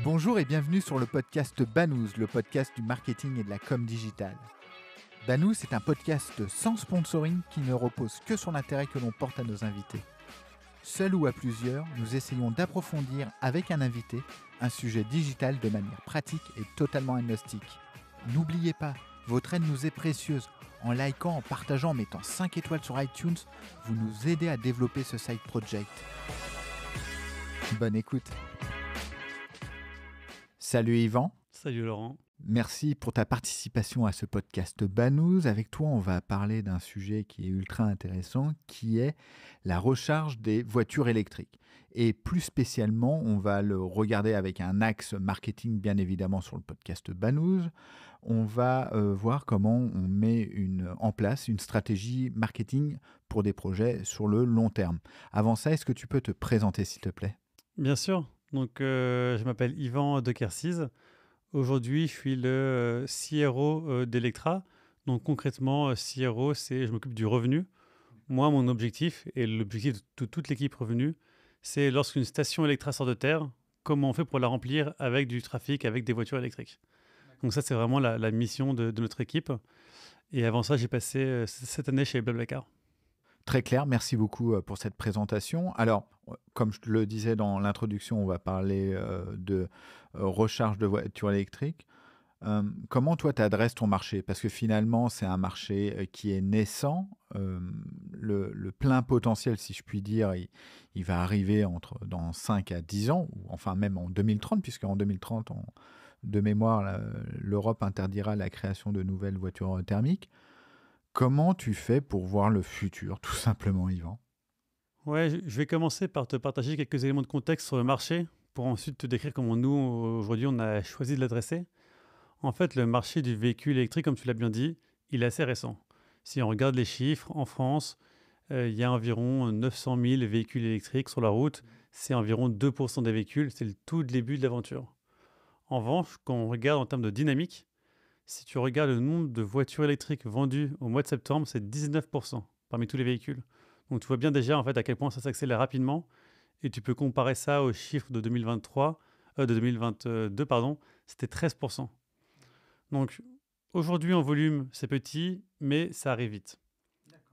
Bonjour et bienvenue sur le podcast Banous, le podcast du marketing et de la com digitale. Banous est un podcast sans sponsoring qui ne repose que sur l'intérêt que l'on porte à nos invités. Seul ou à plusieurs, nous essayons d'approfondir avec un invité un sujet digital de manière pratique et totalement agnostique. N'oubliez pas, votre aide nous est précieuse. En likant, en partageant, en mettant 5 étoiles sur iTunes, vous nous aidez à développer ce side project. Bonne écoute. Salut Yvan. Salut Laurent. Merci pour ta participation à ce podcast Banous. Avec toi, on va parler d'un sujet qui est ultra intéressant, qui est la recharge des voitures électriques. Et plus spécialement, on va le regarder avec un axe marketing, bien évidemment, sur le podcast Banous. On va voir comment on met en place une stratégie marketing pour des projets sur le long terme. Avant ça, est-ce que tu peux te présenter, s'il te plaît ? Bien sûr. Donc, je m'appelle Yvan de Kersiz. Aujourd'hui, je suis le CRO d'Electra. Donc, concrètement, CRO, c'est je m'occupe du revenu. Moi, mon objectif, et l'objectif de toute l'équipe revenu, c'est lorsqu'une station Electra sort de terre, comment on fait pour la remplir avec du trafic, avec des voitures électriques. Donc ça, c'est vraiment la mission de notre équipe. Et avant ça, j'ai passé 7 années chez BlaBlaCar. Très clair, merci beaucoup pour cette présentation. Alors, comme je le disais dans l'introduction, on va parler de recharge de voitures électriques. Comment toi, tu adresses ton marché ? Parce que finalement, c'est un marché qui est naissant. Le plein potentiel, si je puis dire, il va arriver dans 5 à 10 ans, ou enfin même en 2030, puisqu'en 2030, de mémoire, l'Europe interdira la création de nouvelles voitures thermiques. Comment tu fais pour voir le futur, tout simplement, Yvan ? Ouais, je vais commencer par te partager quelques éléments de contexte sur le marché pour ensuite te décrire comment nous, aujourd'hui, on a choisi de l'adresser. En fait, le marché du véhicule électrique, comme tu l'as bien dit, il est assez récent. Si on regarde les chiffres, en France, il y a environ 900 000 véhicules électriques sur la route. C'est environ 2% des véhicules. C'est le tout début de l'aventure. En revanche, quand on regarde en termes de dynamique, si tu regardes le nombre de voitures électriques vendues au mois de septembre, c'est 19% parmi tous les véhicules. Donc tu vois bien déjà en fait à quel point ça s'accélère rapidement et tu peux comparer ça aux chiffres de 2022, pardon, c'était 13%. Donc aujourd'hui en volume, c'est petit, mais ça arrive vite. D'accord.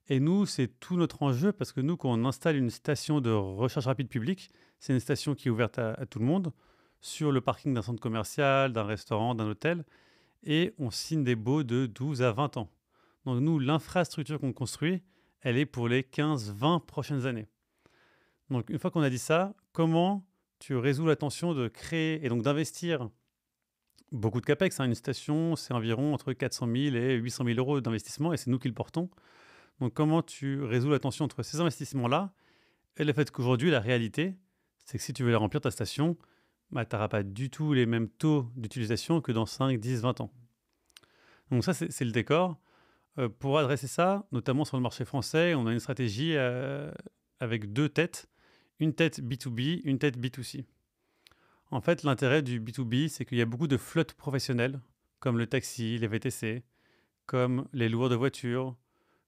Et nous, c'est tout notre enjeu parce que nous, quand on installe une station de recharge rapide publique, c'est une station qui est ouverte à tout le monde sur le parking d'un centre commercial, d'un restaurant, d'un hôtel. Et on signe des baux de 12 à 20 ans. Donc nous, l'infrastructure qu'on construit, elle est pour les 15-20 prochaines années. Donc une fois qu'on a dit ça, comment tu résous la tension de créer et donc d'investir beaucoup de capex, Une station, c'est environ entre 400 000 et 800 000 euros d'investissement et c'est nous qui le portons. Donc comment tu résous la tension entre ces investissements-là et le fait qu'aujourd'hui, la réalité, c'est que si tu veux remplir ta station, tu n'auras pas du tout les mêmes taux d'utilisation que dans 5, 10, 20 ans. Donc ça, c'est le décor. Pour adresser ça, notamment sur le marché français, on a une stratégie avec deux têtes. Une tête B2B, une tête B2C. En fait, l'intérêt du B2B, c'est qu'il y a beaucoup de flottes professionnelles, comme le taxi, les VTC, comme les loueurs de voitures,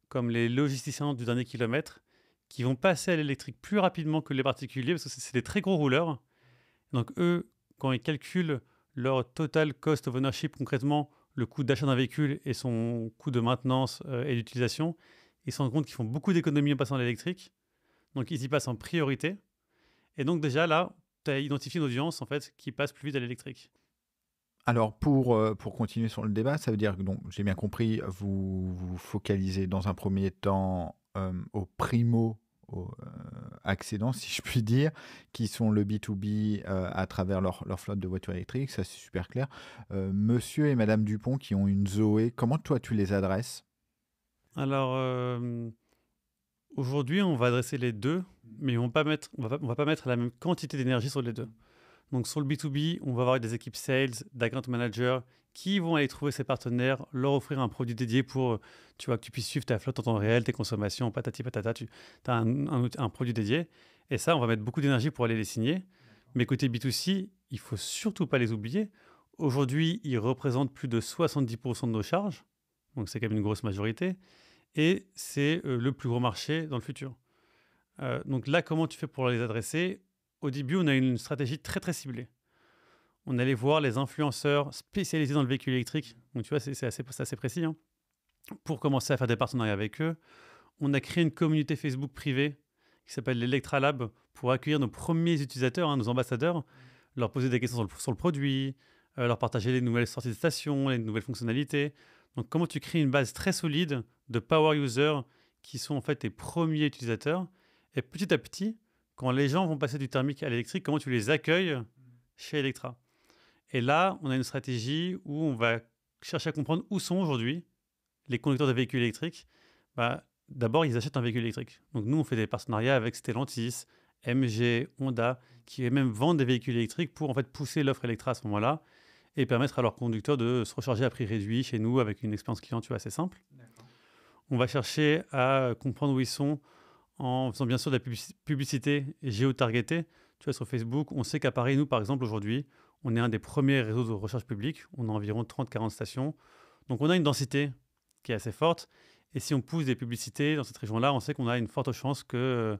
comme les logisticiens du dernier kilomètre, qui vont passer à l'électrique plus rapidement que les particuliers, parce que c'est des très gros rouleurs. Donc eux, quand ils calculent leur total cost of ownership, concrètement, le coût d'achat d'un véhicule et son coût de maintenance et d'utilisation, ils se rendent compte qu'ils font beaucoup d'économies en passant à l'électrique. Donc, ils y passent en priorité. Et donc, déjà, là, tu as identifié une audience, en fait, qui passe plus vite à l'électrique. Alors, pour continuer sur le débat, ça veut dire que, donc, j'ai bien compris, vous vous focalisez dans un premier temps au accédants, si je puis dire, qui sont le B2B à travers leur flotte de voitures électriques, ça c'est super clair. Monsieur et Madame Dupont qui ont une Zoé, comment toi tu les adresses ? Alors, aujourd'hui, on va adresser les deux, mais on va pas mettre la même quantité d'énergie sur les deux. Donc, sur le B2B, on va avoir des équipes sales, d'account managers qui vont aller trouver ses partenaires, leur offrir un produit dédié pour que tu puisses suivre ta flotte en temps réel, tes consommations, patati patata, tu as un produit dédié. Et ça, on va mettre beaucoup d'énergie pour aller les signer. Mais côté B2C, il ne faut surtout pas les oublier. Aujourd'hui, ils représentent plus de 70% de nos charges. Donc, c'est quand même une grosse majorité. Et c'est le plus gros marché dans le futur. Donc là, comment tu fais pour les adresser ? Au début, on a une stratégie très, très ciblée. On allait voir les influenceurs spécialisés dans le véhicule électrique. Donc, tu vois, c'est assez précis, hein. Pour commencer à faire des partenariats avec eux, on a créé une communauté Facebook privée qui s'appelle l'Electra Lab pour accueillir nos premiers utilisateurs, hein, nos ambassadeurs, leur poser des questions sur le produit, leur partager les nouvelles sorties de station, les nouvelles fonctionnalités. Donc, comment tu crées une base très solide de power users qui sont en fait tes premiers utilisateurs. Et petit à petit, quand les gens vont passer du thermique à l'électrique, comment tu les accueilles chez Electra. Et là, on a une stratégie où on va chercher à comprendre où sont aujourd'hui les conducteurs de véhicules électriques. D'abord, ils achètent un véhicule électrique. Donc, nous, on fait des partenariats avec Stellantis, MG, Honda, qui même vendent des véhicules électriques pour en fait pousser l'offre Electra à ce moment-là et permettre à leurs conducteurs de se recharger à prix réduit chez nous avec une expérience client, tu vois, assez simple. D'accord. On va chercher à comprendre où ils sont en faisant bien sûr de la publicité géotargetée. Tu vois, sur Facebook, on sait qu'à Paris, nous, par exemple, aujourd'hui, on est un des premiers réseaux de recharge publique. On a environ 30-40 stations. Donc, on a une densité qui est assez forte. Et si on pousse des publicités dans cette région-là, on sait qu'on a une forte chance que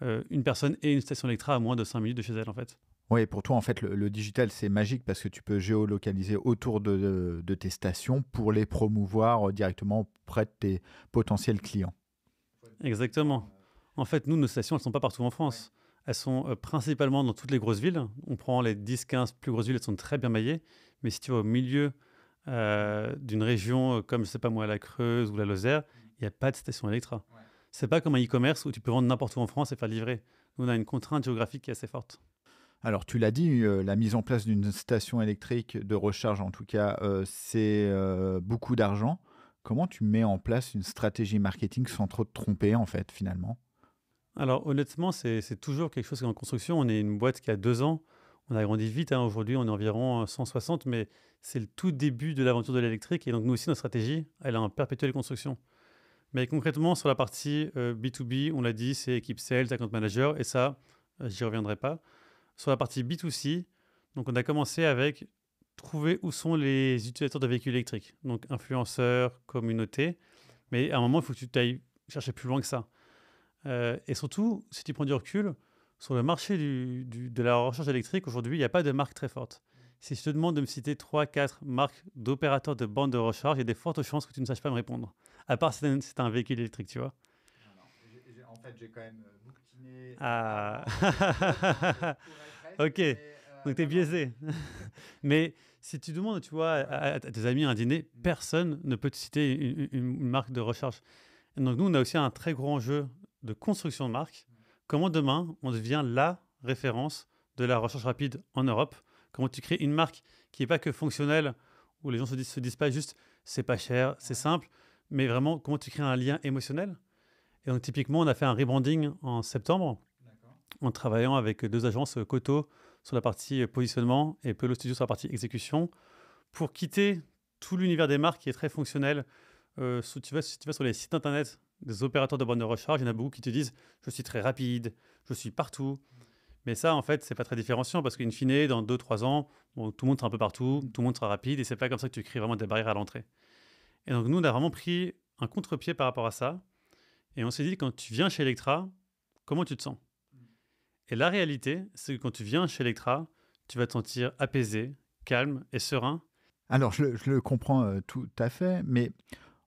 une personne ait une station Electra à moins de 5 minutes de chez elle, en fait. Oui, pour toi, en fait, le digital, c'est magique parce que tu peux géolocaliser autour de tes stations pour les promouvoir directement près de tes potentiels clients. Exactement. En fait, nous, nos stations, elles ne sont pas partout en France. Elles sont principalement dans toutes les grosses villes. On prend les 10-15 plus grosses villes, elles sont très bien maillées. Mais si tu vas au milieu d'une région comme, je ne sais pas moi, la Creuse ou la Lozère, il n'y a pas de station Electra. C'est pas comme un e-commerce où tu peux vendre n'importe où en France et faire livrer. Nous, on a une contrainte géographique qui est assez forte. Alors, tu l'as dit, la mise en place d'une station électrique de recharge, en tout cas, c'est beaucoup d'argent. Comment tu mets en place une stratégie marketing sans trop te tromper, en fait, finalement? Alors honnêtement, c'est toujours quelque chose qui est en construction. On est une boîte qui a 2 ans. On a grandi vite, hein. Aujourd'hui, on est environ 160, mais c'est le tout début de l'aventure de l'électrique. Et donc nous aussi, notre stratégie, elle est en perpétuelle construction. Mais concrètement, sur la partie B2B, on l'a dit, c'est équipe sales, account manager, et ça, j'y reviendrai pas. Sur la partie B2C, donc on a commencé avec trouver où sont les utilisateurs de véhicules électriques. Donc influenceurs, communauté. Mais à un moment, il faut que tu ailles chercher plus loin que ça. Et surtout, si tu prends du recul, sur le marché de la recharge électrique, aujourd'hui, il n'y a pas de marque très forte. Si je te demande de me citer 3-4 marques d'opérateurs de bandes de recharge, il y a des fortes chances que tu ne saches pas me répondre. À part si c'est un véhicule électrique, tu vois. Non, en fait, j'ai quand même bouquiné. Ah, ok, donc tu es biaisé. Mais si tu demandes, tu vois, à tes amis à un dîner, personne ne peut te citer une marque de recharge. Et donc nous, on a aussi un très gros enjeu de construction de marque. Comment demain, on devient la référence de la recharge rapide en Europe? Comment tu crées une marque qui n'est pas que fonctionnelle, où les gens se disent pas juste c'est pas cher, c'est simple, mais vraiment comment tu crées un lien émotionnel? Et donc typiquement, on a fait un rebranding en septembre en travaillant avec 2 agences, Koto sur la partie positionnement et Pelo Studio sur la partie exécution, pour quitter tout l'univers des marques qui est très fonctionnel. Si tu vas sur les sites internet des opérateurs de bornes de recharge, il y en a beaucoup qui te disent « je suis très rapide, je suis partout ». Mais ça, en fait, c'est pas très différenciant parce qu'in fine, dans 2-3 ans, bon, tout le monde sera un peu partout, tout le monde sera rapide et c'est pas comme ça que tu crées vraiment des barrières à l'entrée. Et donc, nous, on a vraiment pris un contre-pied par rapport à ça. Et on s'est dit, quand tu viens chez Electra, comment tu te sens? Et la réalité, c'est que quand tu viens chez Electra, tu vas te sentir apaisé, calme et serein. Alors, je le comprends tout à fait, mais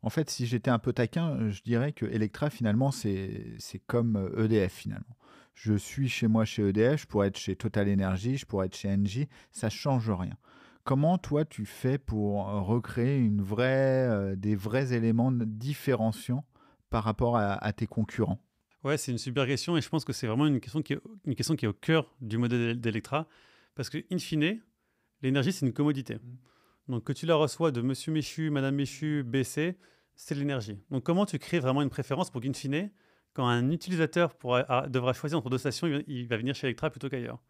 en fait, si j'étais un peu taquin, je dirais que Electra, finalement, c'est comme EDF, finalement. Je suis chez moi chez EDF, je pourrais être chez Total Energy, je pourrais être chez Engie, ça ne change rien. Comment, toi, tu fais pour recréer des vrais éléments différenciants par rapport à tes concurrents? Ouais, c'est une super question et je pense que c'est vraiment une question qui est au cœur du modèle d'Electra parce que, in fine, l'énergie, c'est une commodité. Donc, que tu la reçois de Monsieur Méchu, Madame Méchu, BC, c'est de l'énergie. Donc, comment tu crées vraiment une préférence pour qu'in fine, quand un utilisateur devra choisir entre 2 stations, il va venir chez Electra plutôt qu'ailleurs?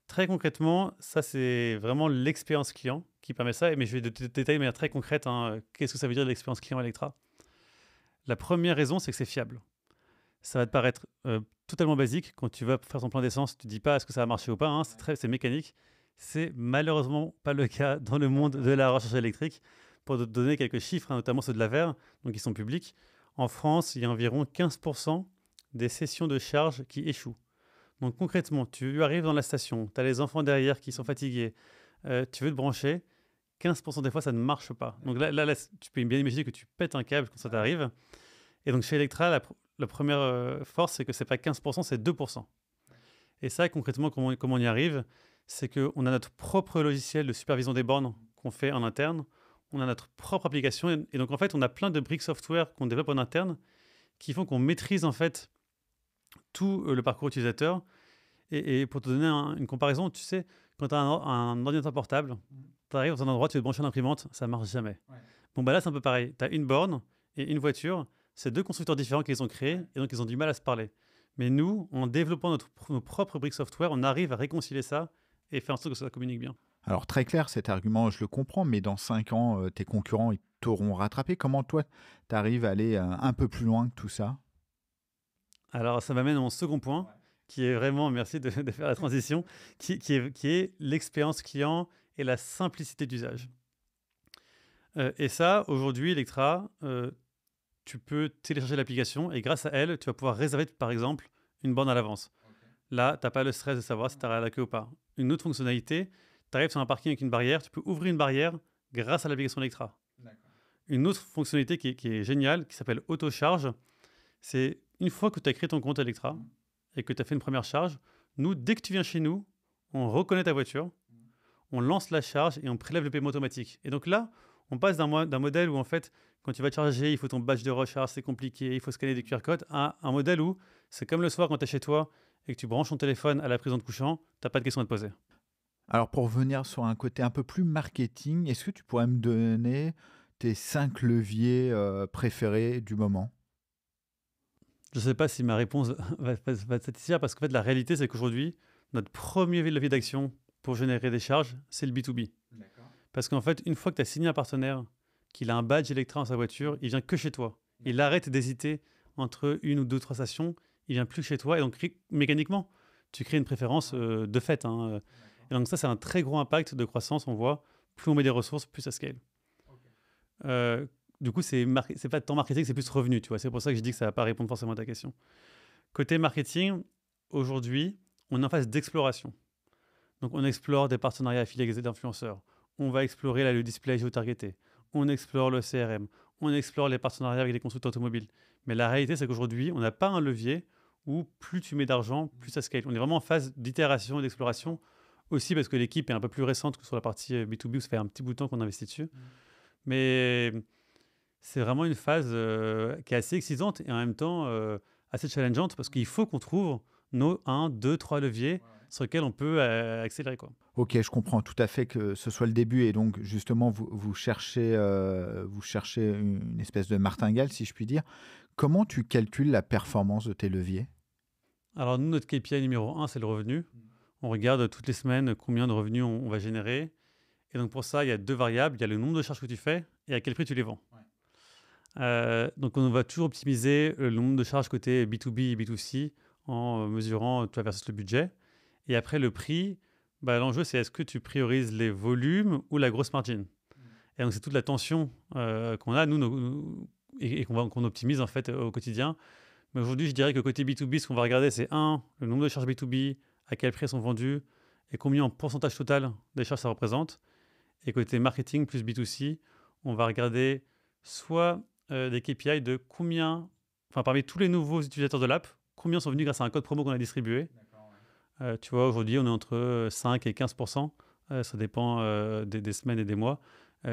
Très concrètement, ça, c'est vraiment l'expérience client qui permet ça. Mais je vais te détailler de manière très concrète, hein, qu'est-ce que ça veut dire l'expérience client Electra? La première raison, c'est que c'est fiable. Ça va te paraître totalement basique. Quand tu vas faire ton plein d'essence, tu ne dis pas est-ce que ça va marcher ou pas, hein, c'est mécanique. C'est malheureusement pas le cas dans le monde de la recharge électrique. Pour te donner quelques chiffres, hein, notamment ceux de l'AVER, donc ils sont publics, en France, il y a environ 15% des sessions de charge qui échouent. Donc concrètement, tu arrives dans la station, tu as les enfants derrière qui sont fatigués, tu veux te brancher, 15% des fois, ça ne marche pas. Donc là, tu peux bien imaginer que tu pètes un câble quand ça t'arrive. Et donc chez Electra, la première force, c'est que c'est pas 15%, c'est 2%. Et ça, concrètement, comment on y arrive? C'est qu'on a notre propre logiciel de supervision des bornes qu'on fait en interne. On a notre propre application. Et donc, en fait, on a plein de briques software qu'on développe en interne qui font qu'on maîtrise, en fait, tout le parcours utilisateur. Et pour te donner une comparaison, tu sais, quand tu as un ordinateur portable, tu arrives dans un endroit, tu veux te brancher à l'imprimante, ça marche jamais. Ouais. Bon, bah là, c'est un peu pareil. Tu as une borne et une voiture. C'est deux constructeurs différents qui les ont créés et donc ils ont du mal à se parler. Mais nous, en développant nos propres briques software, on arrive à réconcilier ça et faire en sorte que ça communique bien. Alors très clair cet argument, je le comprends, mais dans 5 ans, tes concurrents ils t'auront rattrapé. Comment toi, tu arrives à aller un peu plus loin que tout ça? Alors ça m'amène à mon second point, qui est vraiment, merci de faire la transition, qui est l'expérience client et la simplicité d'usage. Et ça, aujourd'hui, Electra, tu peux télécharger l'application et grâce à elle, tu vas pouvoir réserver, par exemple, une borne à l'avance. Okay. Là, tu n'as pas le stress de savoir si tu arrives à la queue ou pas. Une autre fonctionnalité, tu arrives sur un parking avec une barrière, tu peux ouvrir une barrière grâce à l'application Electra. Une autre fonctionnalité qui est géniale, qui s'appelle Autocharge, c'est une fois que tu as créé ton compte Electra et que tu as fait une première charge, nous, dès que tu viens chez nous, on reconnaît ta voiture, on lance la charge et on prélève le paiement automatique. Et donc là, on passe d'un modèle où en fait, quand tu vas te charger, il faut ton badge de recharge, c'est compliqué, il faut scanner des QR codes, à un modèle où c'est comme le soir quand tu es chez toi et que tu branches ton téléphone à la prise de couchant, tu n'as pas de questions à te poser. Alors pour revenir sur un côté un peu plus marketing, est-ce que tu pourrais me donner tes 5 leviers préférés du moment? Je ne sais pas si ma réponse va te satisfaire parce qu'en fait, la réalité, c'est qu'aujourd'hui, notre premier levier d'action pour générer des charges, c'est le B2B. D'accord. Parce qu'en fait, une fois que tu as signé un partenaire, qu'il a un badge Electra dans sa voiture, il vient que chez toi. Il arrête d'hésiter entre une ou deux, trois stations, il vient plus chez toi. Et donc, mécaniquement, tu crées une préférence de fait. Hein. Et donc ça, c'est un très gros impact de croissance. On voit, plus on met des ressources, plus ça scale. Okay. Du coup, c'est pas tant marketing, c'est plus revenu. Tu vois. C'est pour ça que je dis que ça ne va pas répondre forcément à ta question. Côté marketing, aujourd'hui, on est en phase d'exploration. Donc, on explore des partenariats affiliés avec des influenceurs. On va explorer le display géotargeté. On explore le CRM. On explore les partenariats avec les constructeurs automobiles. Mais la réalité, c'est qu'aujourd'hui, on n'a pas un levier où plus tu mets d'argent, plus ça scale. On est vraiment en phase d'itération et d'exploration. Aussi parce que l'équipe est un peu plus récente que sur la partie B2B, où ça fait un petit bout de temps qu'on investit dessus. Mais c'est vraiment une phase qui est assez excitante et en même temps assez challengeante parce qu'il faut qu'on trouve nos 1, 2, 3 leviers sur lesquels on peut accélérer, quoi. Ok, je comprends tout à fait que ce soit le début et donc justement vous cherchez une espèce de martingale, si je puis dire. Comment tu calcules la performance de tes leviers? Alors nous, notre KPI numéro 1, c'est le revenu. On regarde toutes les semaines combien de revenus on va générer. Et donc pour ça, il y a deux variables. Il y a le nombre de charges que tu fais et à quel prix tu les vends. Donc on va toujours optimiser le nombre de charges côté B2B et B2C en mesurant toi versus le budget. Et après le prix, l'enjeu c'est est-ce que tu priorises les volumes ou la grosse margin. Et donc c'est toute la tension qu'on a et qu'on optimise en fait au quotidien. Mais aujourd'hui je dirais que côté B2B, ce qu'on va regarder c'est le nombre de charges B2B, à quel prix elles sont vendues et combien en pourcentage total des charges ça représente. Et côté marketing plus B2C, on va regarder soit des KPI de parmi tous les nouveaux utilisateurs de l'app, combien sont venus grâce à un code promo qu'on a distribué. Tu vois, aujourd'hui, on est entre 5 et 15%. Ça dépend des semaines et des mois.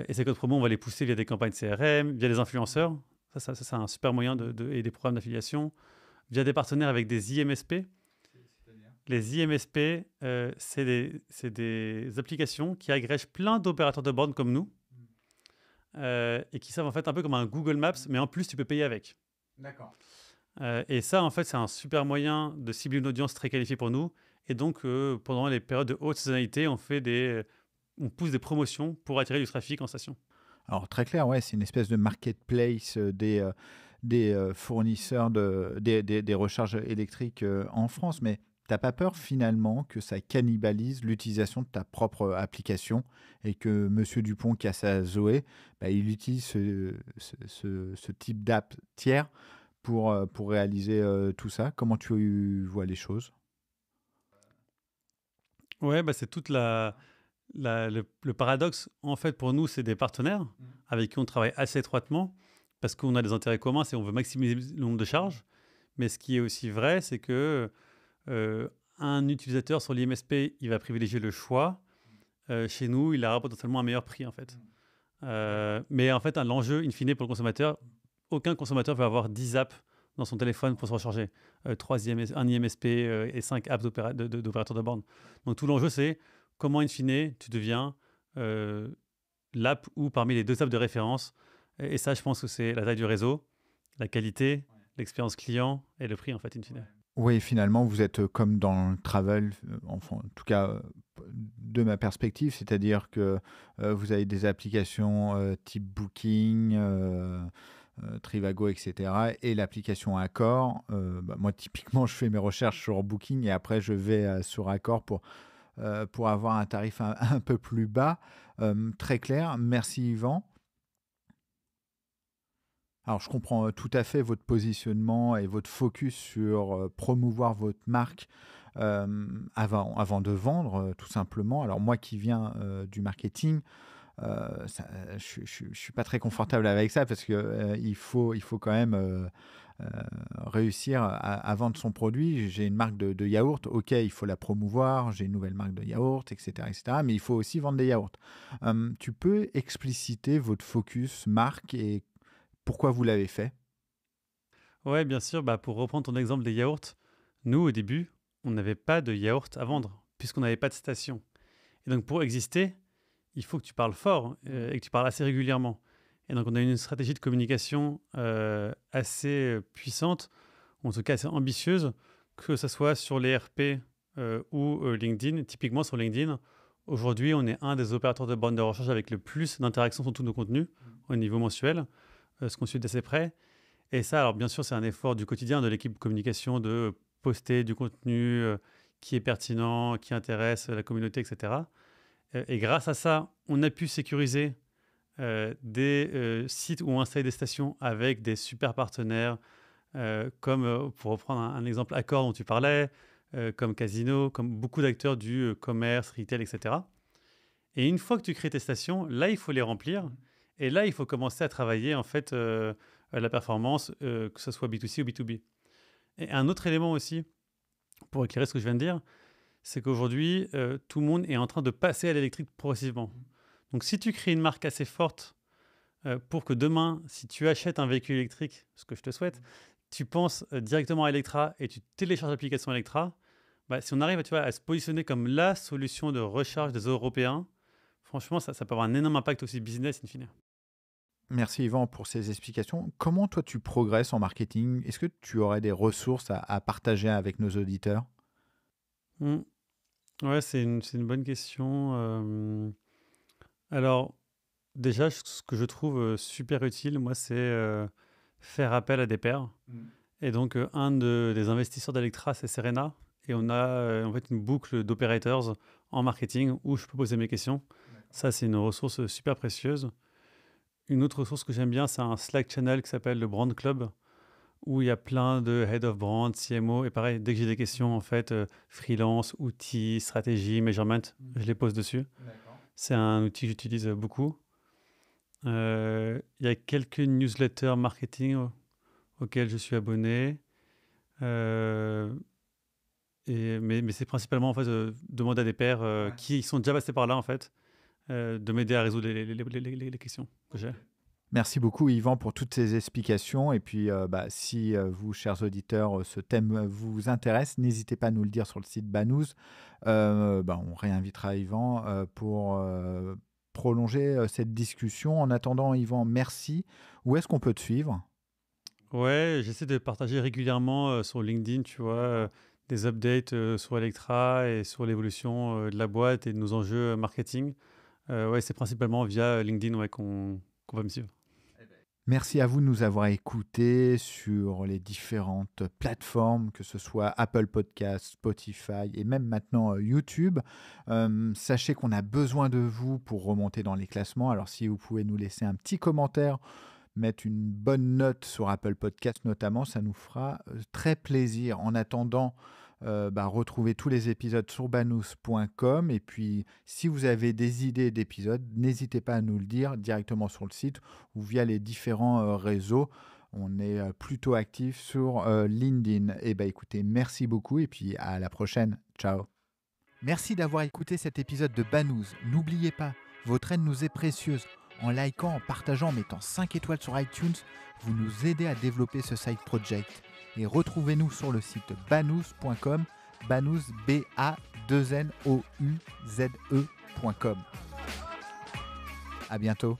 Et ces codes promo, on va les pousser via des campagnes CRM, via des influenceurs. Ça c'est un super moyen et des programmes d'affiliation. Via des partenaires avec des IMSP. Les IMSP, c'est des applications qui agrègent plein d'opérateurs de bornes comme nous. Et qui servent en fait un peu comme un Google Maps, mais en plus, tu peux payer avec. D'accord. Et ça, en fait, c'est un super moyen de cibler une audience très qualifiée pour nous. Et donc, pendant les périodes de haute saisonnalité, on pousse des promotions pour attirer du trafic en station. Alors, très clair, ouais, c'est une espèce de marketplace des fournisseurs des recharges électriques en France. Mais tu n'as pas peur finalement que ça cannibalise l'utilisation de ta propre application et que Monsieur Dupont qui a sa Zoé, il utilise ce type d'app tiers pour réaliser tout ça? Comment tu vois les choses? Ouais, c'est toute le paradoxe, en fait, pour nous, c'est des partenaires avec qui on travaille assez étroitement parce qu'on a des intérêts communs, c'est on veut maximiser le nombre de charges. Mais ce qui est aussi vrai, c'est que un utilisateur sur l'IMSP, il va privilégier le choix. Chez nous, il aura potentiellement un meilleur prix, en fait. Mais en fait, l'enjeu, in fine, pour le consommateur, aucun consommateur veut avoir 10 apps dans son téléphone pour se recharger. Un IMSP et 5 apps d'opérateurs de borne. Donc tout l'enjeu, c'est comment, in fine, tu deviens l'app ou parmi les 2 apps de référence. Et ça, je pense que c'est la taille du réseau, la qualité, l'expérience client et le prix, en fait, in fine. Oui, finalement, vous êtes comme dans le travel, enfin, en tout cas, de ma perspective, c'est-à-dire que vous avez des applications type Booking, Trivago, etc. Et l'application Accor. Moi, typiquement, je fais mes recherches sur Booking et après, je vais sur Accor pour avoir un tarif un peu plus bas. Très clair. Merci, Yvan. Alors, je comprends tout à fait votre positionnement et votre focus sur promouvoir votre marque avant de vendre, tout simplement. Alors, moi qui viens du marketing, je ne suis pas très confortable avec ça parce qu'il faut quand même réussir à vendre son produit. J'ai une marque de yaourt, ok, il faut la promouvoir, j'ai une nouvelle marque de yaourt, etc., mais il faut aussi vendre des yaourts. Tu peux expliciter votre focus marque et pourquoi vous l'avez fait? Ouais, bien sûr. Pour reprendre ton exemple des yaourts, nous, au début, on n'avait pas de yaourt à vendre puisqu'on n'avait pas de station. Et donc, pour exister, il faut que tu parles fort et que tu parles assez régulièrement. Et donc, on a une stratégie de communication assez puissante, en tout cas assez ambitieuse, que ce soit sur les RP ou LinkedIn. Typiquement, sur LinkedIn, aujourd'hui, on est un des opérateurs de bornes de recharge avec le plus d'interactions sur tous nos contenus au niveau mensuel, ce qu'on suit d'assez près. Et ça, alors bien sûr, c'est un effort du quotidien de l'équipe communication de poster du contenu qui est pertinent, qui intéresse la communauté, etc. Et grâce à ça, on a pu sécuriser des sites où on installe des stations avec des super partenaires, comme, pour reprendre un exemple, Accor dont tu parlais, comme Casino, comme beaucoup d'acteurs du commerce, retail, etc. Et une fois que tu crées tes stations, là, il faut les remplir. Et là, il faut commencer à travailler, en fait, la performance, que ce soit B2C ou B2B. Et un autre élément aussi, pour éclairer ce que je viens de dire, c'est qu'aujourd'hui, tout le monde est en train de passer à l'électrique progressivement. Donc, si tu crées une marque assez forte pour que demain, si tu achètes un véhicule électrique, ce que je te souhaite, tu penses directement à Electra et tu télécharges l'application Electra, si on arrive à se positionner comme la solution de recharge des Européens, franchement, ça peut avoir un énorme impact aussi business in fine. Merci Yvan pour ces explications. Comment toi tu progresses en marketing? Est-ce que tu aurais des ressources à partager avec nos auditeurs? Mm. Ouais, c'est une bonne question. Alors, déjà, ce que je trouve super utile, moi, c'est faire appel à des pairs. Et donc, des investisseurs d'Electra, c'est Serena. Et on a en fait une boucle d'operators en marketing où je peux poser mes questions. Ça, c'est une ressource super précieuse. Une autre ressource que j'aime bien, c'est un Slack channel qui s'appelle le Brand Club, où il y a plein de head of brand, CMO. Et pareil, dès que j'ai des questions, en fait, freelance, outils, stratégie, measurement, je les pose dessus. C'est un outil que j'utilise beaucoup. Il y a quelques newsletters marketing auxquels je suis abonné. Mais c'est principalement en fait, demander à des pairs qui sont déjà passés par là en fait, de m'aider à résoudre les questions que j'ai. Merci beaucoup Yvan pour toutes ces explications. Et puis, si vous, chers auditeurs, ce thème vous intéresse, n'hésitez pas à nous le dire sur le site Banous. On réinvitera Yvan pour prolonger cette discussion. En attendant, Yvan, merci. Où est-ce qu'on peut te suivre? Ouais, j'essaie de partager régulièrement sur LinkedIn, tu vois, des updates sur Electra et sur l'évolution de la boîte et de nos enjeux marketing. Ouais, c'est principalement via LinkedIn ouais, qu'on va me suivre. Merci à vous de nous avoir écoutés sur les différentes plateformes, que ce soit Apple Podcasts, Spotify et même maintenant YouTube. Sachez qu'on a besoin de vous pour remonter dans les classements. Alors si vous pouvez nous laisser un petit commentaire, mettre une bonne note sur Apple Podcasts notamment, ça nous fera très plaisir. En attendant, retrouver tous les épisodes sur banous.com. Et puis, si vous avez des idées d'épisodes, n'hésitez pas à nous le dire directement sur le site ou via les différents réseaux. On est plutôt actif sur LinkedIn. Et écoutez, merci beaucoup et puis à la prochaine. Ciao. Merci d'avoir écouté cet épisode de Banous. N'oubliez pas, votre aide nous est précieuse. En likant, en partageant, en mettant 5 étoiles sur iTunes, vous nous aidez à développer ce side project. Et retrouvez-nous sur le site banous.com, banous, B-A-2-N-O-U-Z-E.com. À bientôt.